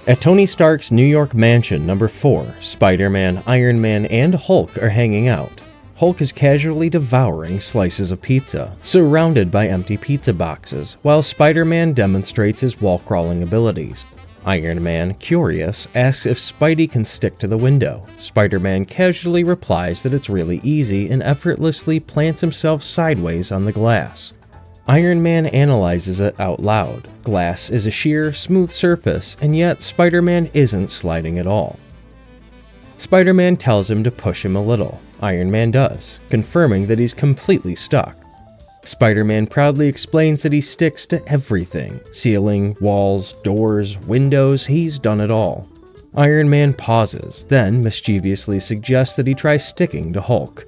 At Tony Stark's New York mansion number 4, Spider-Man, Iron Man, and Hulk are hanging out. Hulk is casually devouring slices of pizza, surrounded by empty pizza boxes, while Spider-Man demonstrates his wall-crawling abilities. Iron Man, curious, asks if Spidey can stick to the window. Spider-Man casually replies that it's really easy and effortlessly plants himself sideways on the glass. Iron Man analyzes it out loud. Glass is a sheer, smooth surface, and yet Spider-Man isn't sliding at all. Spider-Man tells him to push him a little. Iron Man does, confirming that he's completely stuck. Spider-Man proudly explains that he sticks to everything. Ceiling, walls, doors, windows, he's done it all. Iron Man pauses, then mischievously suggests that he try sticking to Hulk.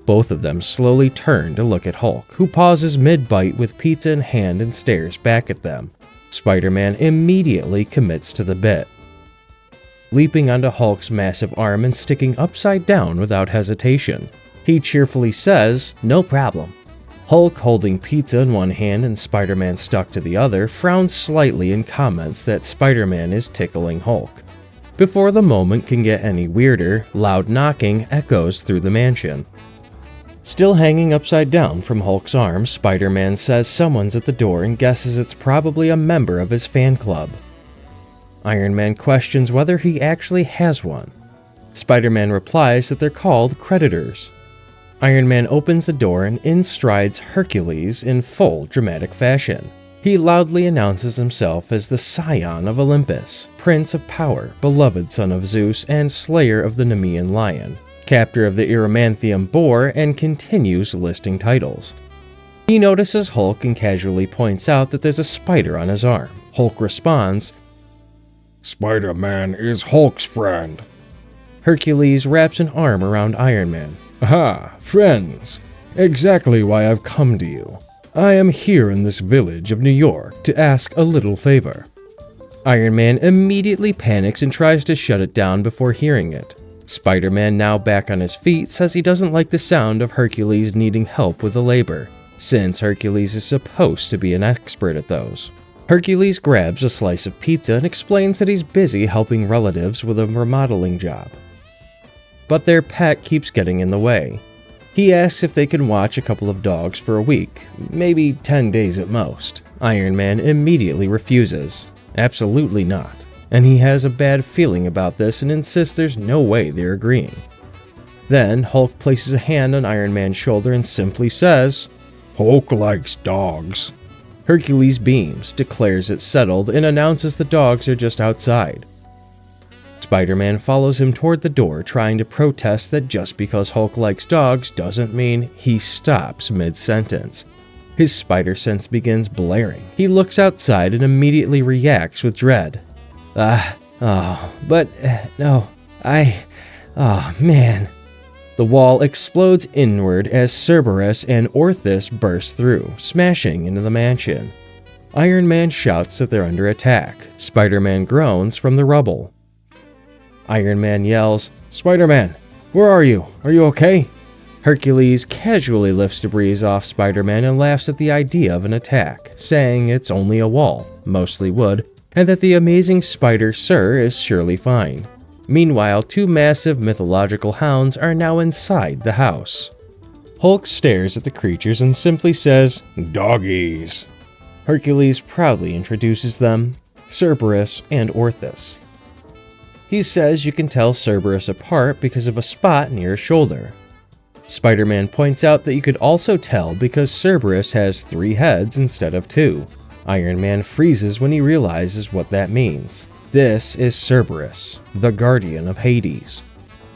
Both of them slowly turn to look at Hulk, who pauses mid-bite with pizza in hand and stares back at them. Spider-Man immediately commits to the bit, leaping onto Hulk's massive arm and sticking upside down without hesitation. He cheerfully says, "No problem." Hulk, holding pizza in one hand and Spider-Man stuck to the other, frowns slightly and comments that Spider-Man is tickling Hulk. Before the moment can get any weirder, loud knocking echoes through the mansion. Still hanging upside down from Hulk's arm, Spider-Man says someone's at the door and guesses it's probably a member of his fan club. Iron Man questions whether he actually has one. Spider-Man replies that they're called Creditors. Iron Man opens the door and in strides Hercules in full dramatic fashion. He loudly announces himself as the scion of Olympus, prince of power, beloved son of Zeus, and slayer of the Nemean lion, captor of the Erymanthium boar, and continues listing titles. He notices Hulk and casually points out that there's a spider on his arm. Hulk responds, "Spider-Man is Hulk's friend." Hercules wraps an arm around Iron Man. "Aha, friends. Exactly why I've come to you. I am here in this village of New York to ask a little favor." Iron Man immediately panics and tries to shut it down before hearing it. Spider-Man, now back on his feet, says he doesn't like the sound of Hercules needing help with the labor, since Hercules is supposed to be an expert at those. Hercules grabs a slice of pizza and explains that he's busy helping relatives with a remodeling job, but their pet keeps getting in the way. He asks if they can watch a couple of dogs for a week, maybe 10 days at most. Iron Man immediately refuses. Absolutely not. And he has a bad feeling about this and insists there's no way they're agreeing. Then Hulk places a hand on Iron Man's shoulder and simply says, "Hulk likes dogs." Hercules beams, declares it's settled, and announces the dogs are just outside. Spider-Man follows him toward the door, trying to protest that just because Hulk likes dogs doesn't mean he stops mid-sentence. His spider sense begins blaring. He looks outside and immediately reacts with dread. Man. The wall explodes inward as Cerberus and Orthus burst through, smashing into the mansion. Iron Man shouts that they're under attack. Spider-Man groans from the rubble. Iron Man yells, "Spider-Man, where are you? Are you okay?" Hercules casually lifts debris off Spider-Man and laughs at the idea of an attack, saying it's only a wall, mostly wood, and that the amazing Spider Sir is surely fine. Meanwhile, 2 massive mythological hounds are now inside the house. Hulk stares at the creatures and simply says, "Doggies." Hercules proudly introduces them, Cerberus and Orthus. He says you can tell Cerberus apart because of a spot near his shoulder. Spider-Man points out that you could also tell because Cerberus has 3 heads instead of 2. Iron Man freezes when he realizes what that means. This is Cerberus, the guardian of Hades.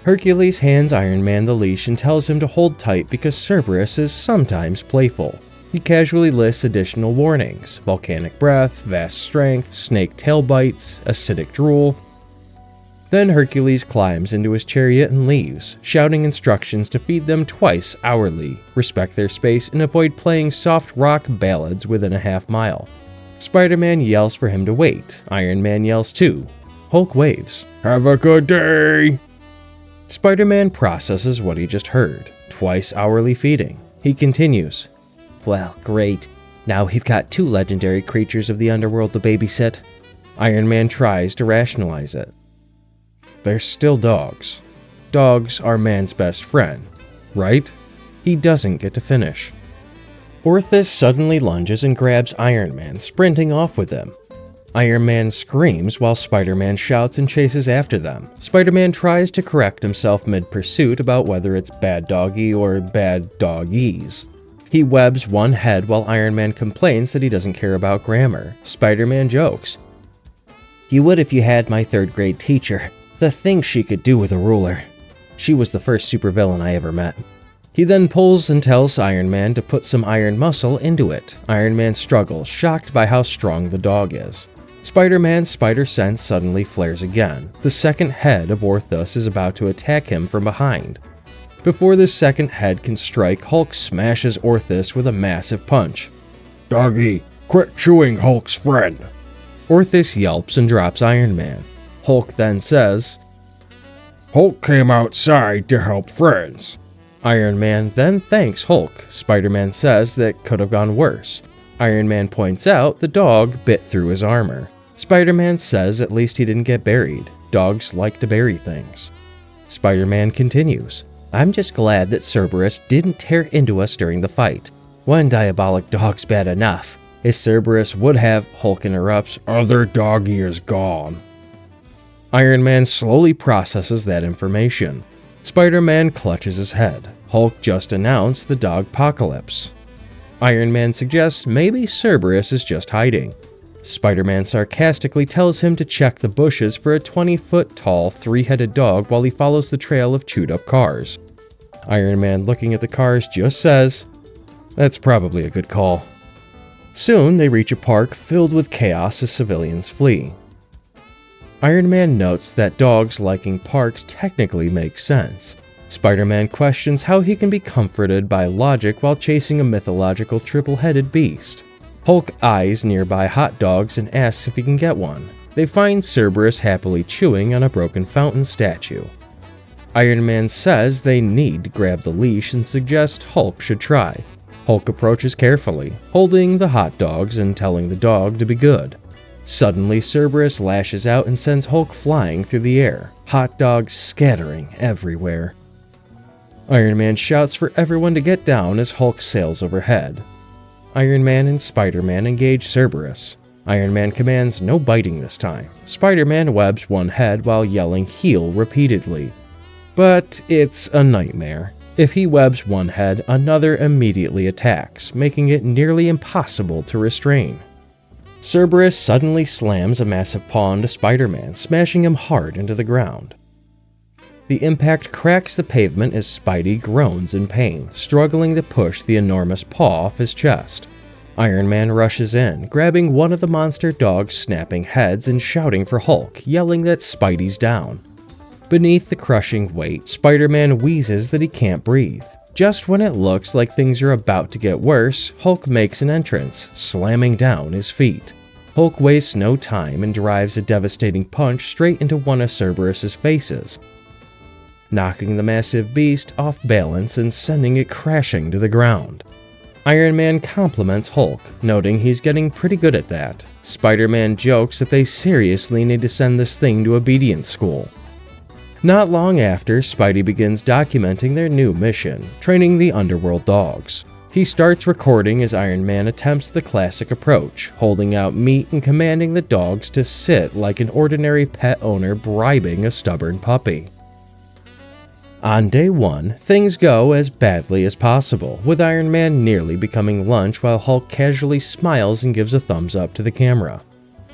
Hercules hands Iron Man the leash and tells him to hold tight because Cerberus is sometimes playful. He casually lists additional warnings: volcanic breath, vast strength, snake tail bites, acidic drool. Then Hercules climbs into his chariot and leaves, shouting instructions to feed them twice hourly, respect their space, and avoid playing soft rock ballads within a half-mile. Spider-Man yells for him to wait. Iron Man yells too. Hulk waves. "Have a good day." Spider-Man processes what he just heard. Twice hourly feeding. He continues. "Well, great. Now we've got 2 legendary creatures of the underworld to babysit." Iron Man tries to rationalize it. They're still dogs. Dogs are man's best friend, right? He doesn't get to finish. Orthus suddenly lunges and grabs Iron Man, sprinting off with him. Iron Man screams while Spider-Man shouts and chases after them. Spider-Man tries to correct himself mid-pursuit about whether it's bad doggy or bad doggies. He webs one head while Iron Man complains that he doesn't care about grammar. Spider-Man jokes. You would if you had my 3rd grade teacher. The things she could do with a ruler. She was the first supervillain I ever met. He then pulls and tells Iron Man to put some iron muscle into it. Iron Man struggles, shocked by how strong the dog is. Spider-Man's spider sense suddenly flares again. The second head of Orthus is about to attack him from behind. Before the second head can strike, Hulk smashes Orthus with a massive punch. Doggy, quit chewing Hulk's friend. Orthus yelps and drops Iron Man. Hulk then says, Hulk came outside to help friends. Iron Man then thanks Hulk. Spider-Man says that could have gone worse. Iron Man points out the dog bit through his armor. Spider-Man says at least he didn't get buried. Dogs like to bury things. Spider-Man continues, I'm just glad that Cerberus didn't tear into us during the fight. One diabolic dog's bad enough. If Cerberus would have, Hulk interrupts, other doggy is gone. Iron Man slowly processes that information. Spider-Man clutches his head. Hulk just announced the dogpocalypse. Iron Man suggests maybe Cerberus is just hiding. Spider-Man sarcastically tells him to check the bushes for a 20-foot-tall, 3-headed dog while he follows the trail of chewed-up cars. Iron Man, looking at the cars, just says, that's probably a good call. Soon, they reach a park filled with chaos as civilians flee. Iron Man notes that dogs liking parks technically makes sense. Spider-Man questions how he can be comforted by logic while chasing a mythological triple-headed beast. Hulk eyes nearby hot dogs and asks if he can get one. They find Cerberus happily chewing on a broken fountain statue. Iron Man says they need to grab the leash and suggests Hulk should try. Hulk approaches carefully, holding the hot dogs and telling the dog to be good. Suddenly, Cerberus lashes out and sends Hulk flying through the air, hot dogs scattering everywhere. Iron Man shouts for everyone to get down as Hulk sails overhead. Iron Man and Spider-Man engage Cerberus. Iron Man commands no biting this time. Spider-Man webs one head while yelling heal repeatedly. But it's a nightmare. If he webs one head, another immediately attacks, making it nearly impossible to restrain. Cerberus suddenly slams a massive paw into Spider-Man, smashing him hard into the ground. The impact cracks the pavement as Spidey groans in pain, struggling to push the enormous paw off his chest. Iron Man rushes in, grabbing one of the monster dogs' snapping heads and shouting for Hulk, yelling that Spidey's down. Beneath the crushing weight, Spider-Man wheezes that he can't breathe. Just when it looks like things are about to get worse, Hulk makes an entrance, slamming down his feet. Hulk wastes no time and drives a devastating punch straight into one of Cerberus's faces, knocking the massive beast off balance and sending it crashing to the ground. Iron Man compliments Hulk, noting he's getting pretty good at that. Spider-Man jokes that they seriously need to send this thing to obedience school. Not long after, Spidey begins documenting their new mission, training the underworld dogs. He starts recording as Iron Man attempts the classic approach, holding out meat and commanding the dogs to sit like an ordinary pet owner bribing a stubborn puppy. On day 1, things go as badly as possible, with Iron Man nearly becoming lunch while Hulk casually smiles and gives a thumbs up to the camera.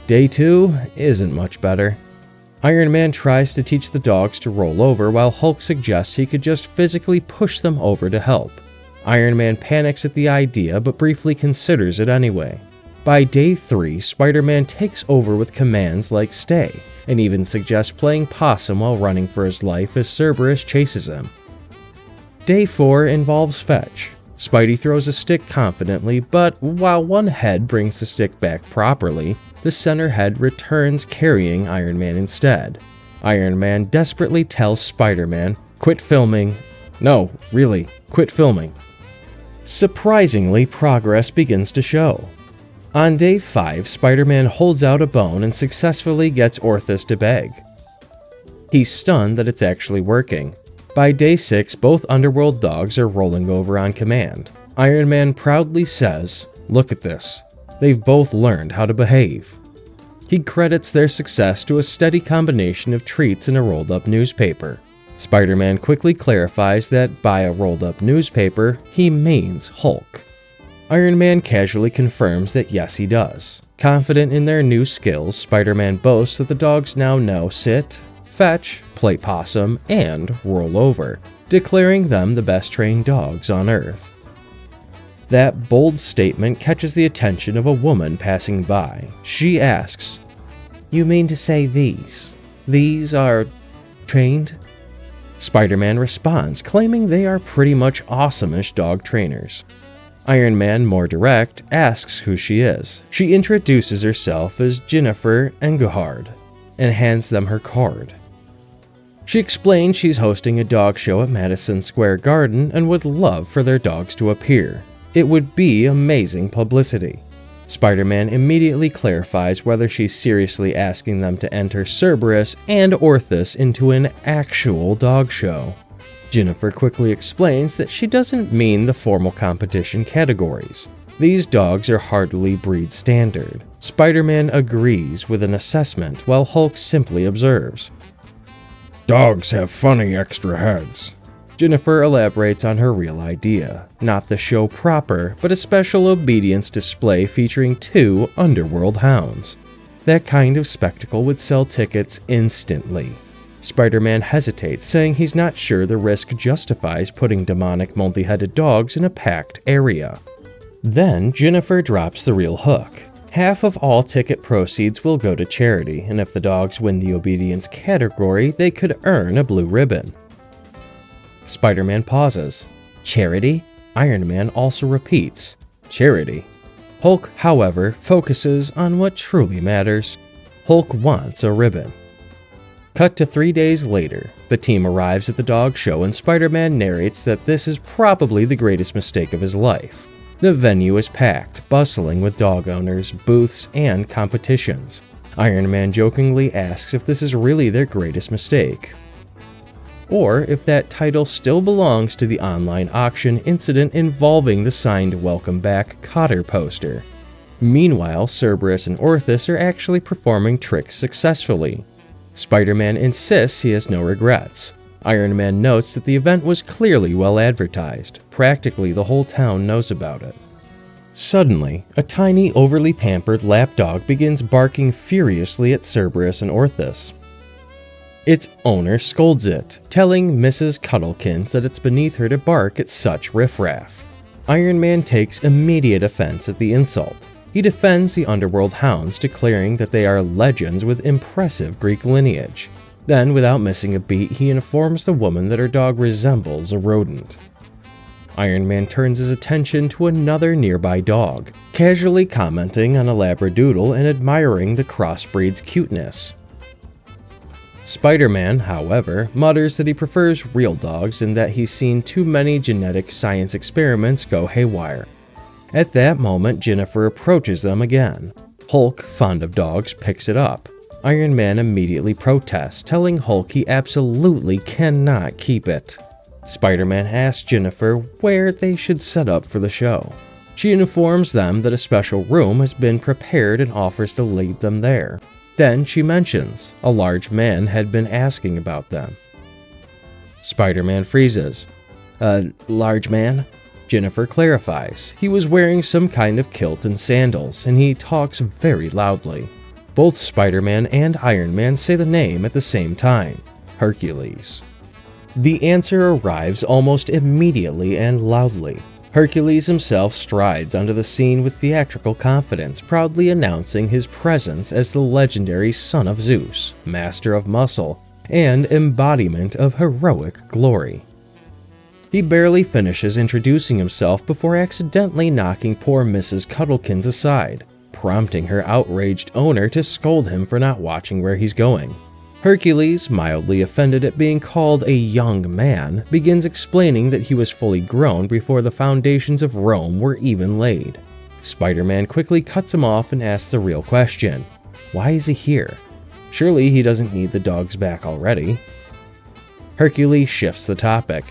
Day 2 isn't much better. Iron Man tries to teach the dogs to roll over while Hulk suggests he could just physically push them over to help. Iron Man panics at the idea but briefly considers it anyway. By day 3, Spider-Man takes over with commands like stay, and even suggests playing possum while running for his life as Cerberus chases him. Day 4 involves fetch. Spidey throws a stick confidently, but while one head brings the stick back properly, the center head returns carrying Iron Man instead. Iron Man desperately tells Spider-Man, quit filming. No, really, quit filming. Surprisingly, progress begins to show. On day 5, Spider-Man holds out a bone and successfully gets Orthus to beg. He's stunned that it's actually working. By day 6, both underworld dogs are rolling over on command. Iron Man proudly says, "Look at this. They've both learned how to behave." He credits their success to a steady combination of treats and a rolled-up newspaper. Spider-Man quickly clarifies that by a rolled-up newspaper, he means Hulk. Iron Man casually confirms that yes, he does. Confident in their new skills, Spider-Man boasts that the dogs now know sit, fetch, play possum, and roll over, declaring them the best trained dogs on Earth. That bold statement catches the attention of a woman passing by. She asks, "You mean to say these? These are trained?" Spider-Man responds, claiming they are pretty much awesome-ish dog trainers. Iron Man, more direct, asks who she is. She introduces herself as Jennifer Engelhard and hands them her card. She explains she's hosting a dog show at Madison Square Garden and would love for their dogs to appear. It would be amazing publicity. Spider-Man immediately clarifies whether she's seriously asking them to enter Cerberus and Orthus into an actual dog show. Jennifer quickly explains that she doesn't mean the formal competition categories. These dogs are hardly breed standard. Spider-Man agrees with an assessment while Hulk simply observes. Dogs have funny extra heads. Jennifer elaborates on her real idea, not the show proper, but a special obedience display featuring 2 underworld hounds. That kind of spectacle would sell tickets instantly. Spider-Man hesitates, saying he's not sure the risk justifies putting demonic multi-headed dogs in a packed area. Then Jennifer drops the real hook. Half of all ticket proceeds will go to charity, and if the dogs win the obedience category, they could earn a blue ribbon. Spider-Man pauses. Charity? Iron Man also repeats. Charity. Hulk, however, focuses on what truly matters. Hulk wants a ribbon. Cut to 3 days later. The team arrives at the dog show and Spider-Man narrates that this is probably the greatest mistake of his life. The venue is packed, bustling with dog owners, booths, and competitions. Iron Man jokingly asks if this is really their greatest mistake, or if that title still belongs to the online auction incident involving the signed Welcome Back Cotter poster. Meanwhile, Cerberus and Orthus are actually performing tricks successfully. Spider-Man insists he has no regrets. Iron Man notes that the event was clearly well advertised. Practically the whole town knows about it. Suddenly, a tiny, overly pampered lapdog begins barking furiously at Cerberus and Orthus. Its owner scolds it, telling Mrs. Cuddlekins that it's beneath her to bark at such riffraff. Iron Man takes immediate offense at the insult. He defends the underworld hounds, declaring that they are legends with impressive Greek lineage. Then, without missing a beat, he informs the woman that her dog resembles a rodent. Iron Man turns his attention to another nearby dog, casually commenting on a labradoodle and admiring the crossbreed's cuteness. Spider-Man, however, mutters that he prefers real dogs and that he's seen too many genetic science experiments go haywire. At that moment, Jennifer approaches them again. Hulk, fond of dogs, picks it up. Iron Man immediately protests, telling Hulk he absolutely cannot keep it. Spider-Man asks Jennifer where they should set up for the show. She informs them that a special room has been prepared and offers to lead them there. Then she mentions a large man had been asking about them. Spider-Man freezes. "A large man?" Jennifer clarifies. He was wearing some kind of kilt and sandals, and he talks very loudly. Both Spider-Man and Iron Man say the name at the same time, Hercules. The answer arrives almost immediately and loudly. Hercules himself strides onto the scene with theatrical confidence, proudly announcing his presence as the legendary son of Zeus, master of muscle, and embodiment of heroic glory. He barely finishes introducing himself before accidentally knocking poor Mrs. Cuddlekins aside, prompting her outraged owner to scold him for not watching where he's going. Hercules, mildly offended at being called a young man, begins explaining that he was fully grown before the foundations of Rome were even laid. Spider-Man quickly cuts him off and asks the real question. Why is he here? Surely he doesn't need the dogs back already. Hercules shifts the topic.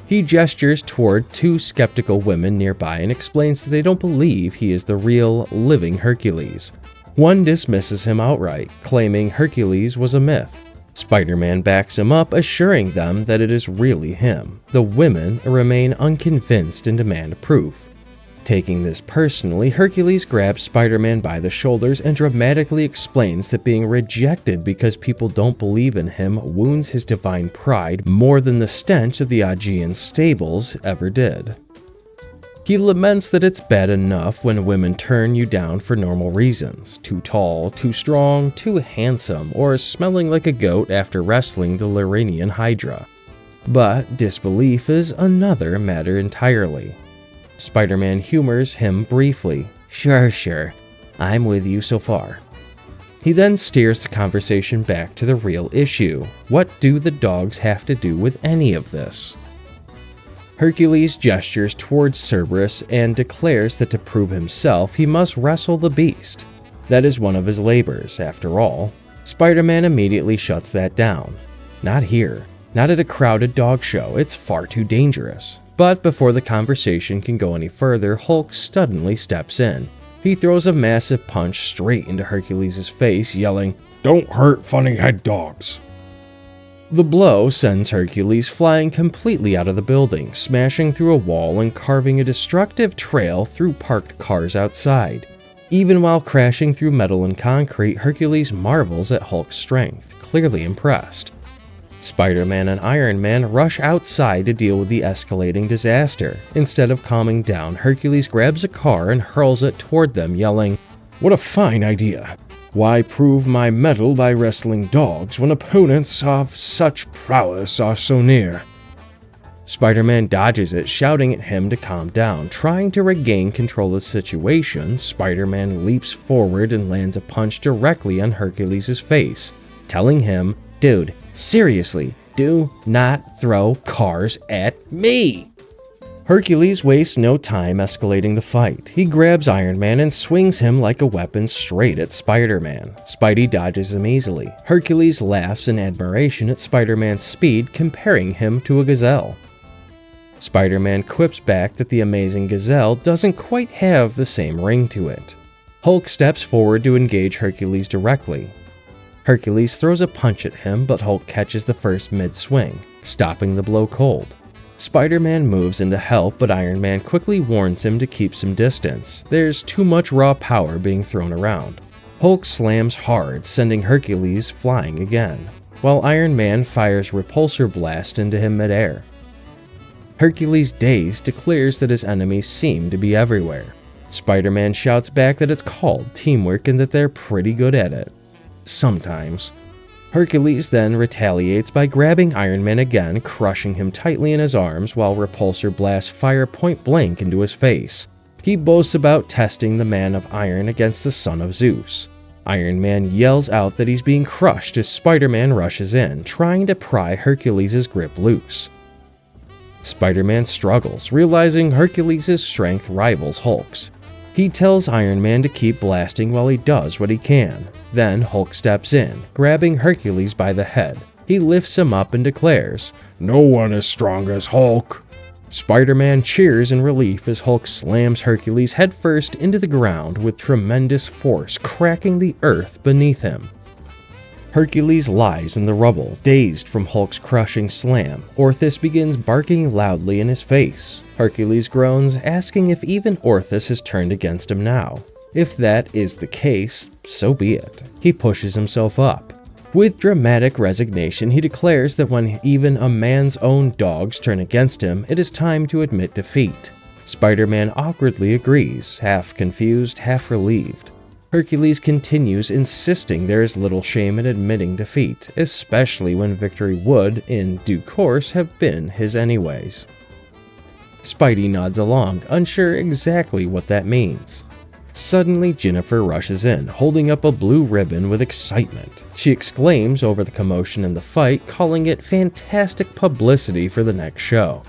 He gestures toward two skeptical women nearby and explains that they don't believe he is the real, living Hercules. One dismisses him outright, claiming Hercules was a myth. Spider-Man backs him up, assuring them that it is really him. The women remain unconvinced and demand proof. Taking this personally, Hercules grabs Spider-Man by the shoulders and dramatically explains that being rejected because people don't believe in him wounds his divine pride more than the stench of the Augean stables ever did. He laments that it's bad enough when women turn you down for normal reasons, too tall, too strong, too handsome, or smelling like a goat after wrestling the Lyranian Hydra. But disbelief is another matter entirely. Spider-Man humors him briefly. Sure, I'm with you so far. He then steers the conversation back to the real issue. What do the dogs have to do with any of this? Hercules gestures towards Cerberus and declares that to prove himself, he must wrestle the beast. That is one of his labors, after all. Spider-Man immediately shuts that down. Not here. Not at a crowded dog show. It's far too dangerous. But before the conversation can go any further, Hulk suddenly steps in. He throws a massive punch straight into Hercules' face, yelling, "Don't hurt funny-head dogs." The blow sends Hercules flying completely out of the building, smashing through a wall and carving a destructive trail through parked cars outside. Even while crashing through metal and concrete, Hercules marvels at Hulk's strength, clearly impressed. Spider-Man and Iron Man rush outside to deal with the escalating disaster. Instead of calming down, Hercules grabs a car and hurls it toward them, yelling, "What a fine idea! Why prove my mettle by wrestling dogs when opponents of such prowess are so near?" Spider-Man dodges it, shouting at him to calm down. Trying to regain control of the situation, Spider-Man leaps forward and lands a punch directly on Hercules' face, telling him, "Dude, seriously, do not throw cars at me!" Hercules wastes no time escalating the fight. He grabs Iron Man and swings him like a weapon straight at Spider-Man. Spidey dodges him easily. Hercules laughs in admiration at Spider-Man's speed, comparing him to a gazelle. Spider-Man quips back that the amazing gazelle doesn't quite have the same ring to it. Hulk steps forward to engage Hercules directly. Hercules throws a punch at him, but Hulk catches the first mid-swing, stopping the blow cold. Spider-Man moves in to help, but Iron Man quickly warns him to keep some distance. There's too much raw power being thrown around. Hulk slams hard, sending Hercules flying again, while Iron Man fires repulsor blast into him midair. Hercules, dazed, declares that his enemies seem to be everywhere. Spider-Man shouts back that it's called teamwork and that they're pretty good at it. Sometimes. Hercules then retaliates by grabbing Iron Man again, crushing him tightly in his arms while repulsor blasts fire point blank into his face. He boasts about testing the man of iron against the son of Zeus. Iron Man yells out that he's being crushed as Spider-Man rushes in, trying to pry Hercules' grip loose. Spider-Man struggles, realizing Hercules' strength rivals Hulk's. He tells Iron Man to keep blasting while he does what he can. Then Hulk steps in, grabbing Hercules by the head. He lifts him up and declares, "No one as strong as Hulk." Spider-Man cheers in relief as Hulk slams Hercules headfirst into the ground with tremendous force, cracking the earth beneath him. Hercules lies in the rubble, dazed from Hulk's crushing slam. Orthus begins barking loudly in his face. Hercules groans, asking if even Orthus has turned against him now. If that is the case, so be it. He pushes himself up. With dramatic resignation, he declares that when even a man's own dogs turn against him, it is time to admit defeat. Spider-Man awkwardly agrees, half confused, half relieved. Hercules continues, insisting there is little shame in admitting defeat, especially when victory would, in due course, have been his anyways. Spidey nods along, unsure exactly what that means. Suddenly, Jennifer rushes in, holding up a blue ribbon with excitement. She exclaims over the commotion in the fight, calling it fantastic publicity for the next show.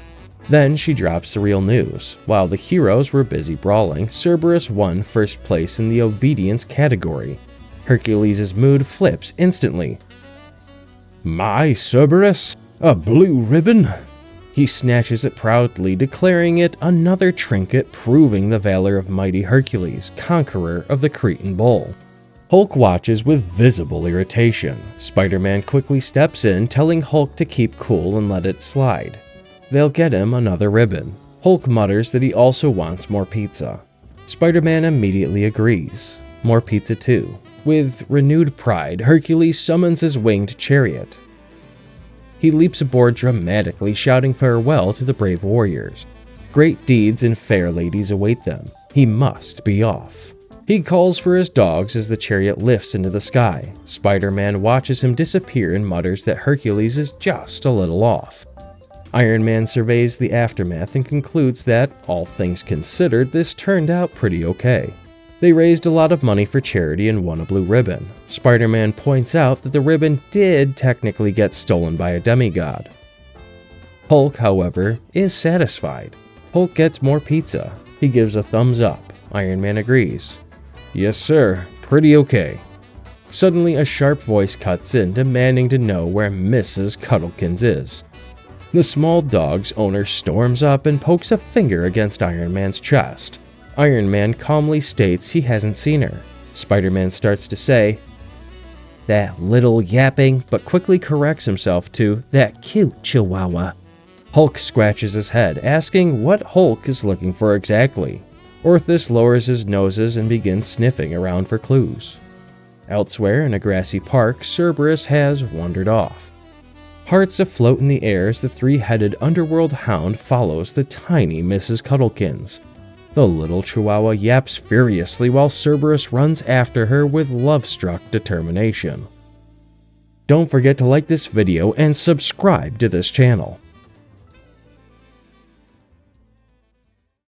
Then she drops the real news. While the heroes were busy brawling, Cerberus won first place in the obedience category. Hercules' mood flips instantly. My Cerberus? A blue ribbon? He snatches it proudly, declaring it another trinket proving the valor of mighty Hercules, conqueror of the Cretan bull. Hulk watches with visible irritation. Spider-Man quickly steps in, telling Hulk to keep cool and let it slide. They'll get him another ribbon. Hulk mutters that he also wants more pizza. Spider-Man immediately agrees. More pizza too. With renewed pride, Hercules summons his winged chariot. He leaps aboard dramatically, shouting farewell to the brave warriors. Great deeds and fair ladies await them. He must be off. He calls for his dogs as the chariot lifts into the sky. Spider-Man watches him disappear and mutters that Hercules is just a little off. Iron Man surveys the aftermath and concludes that, all things considered, this turned out pretty okay. They raised a lot of money for charity and won a blue ribbon. Spider-Man points out that the ribbon did technically get stolen by a demigod. Hulk, however, is satisfied. Hulk gets more pizza. He gives a thumbs up. Iron Man agrees. Yes, sir. Pretty okay. Suddenly, a sharp voice cuts in, demanding to know where Mrs. Cuddlekins is. The small dog's owner storms up and pokes a finger against Iron Man's chest. Iron Man calmly states he hasn't seen her. Spider-Man starts to say, "That little yapping," but quickly corrects himself to, "That cute chihuahua." Hulk scratches his head, asking what Hulk is looking for exactly. Orthus lowers his noses and begins sniffing around for clues. Elsewhere, in a grassy park, Cerberus has wandered off. Hearts afloat in the air as the three-headed underworld hound follows the tiny Mrs. Cuddlekins. The little chihuahua yaps furiously while Cerberus runs after her with love-struck determination. Don't forget to like this video and subscribe to this channel.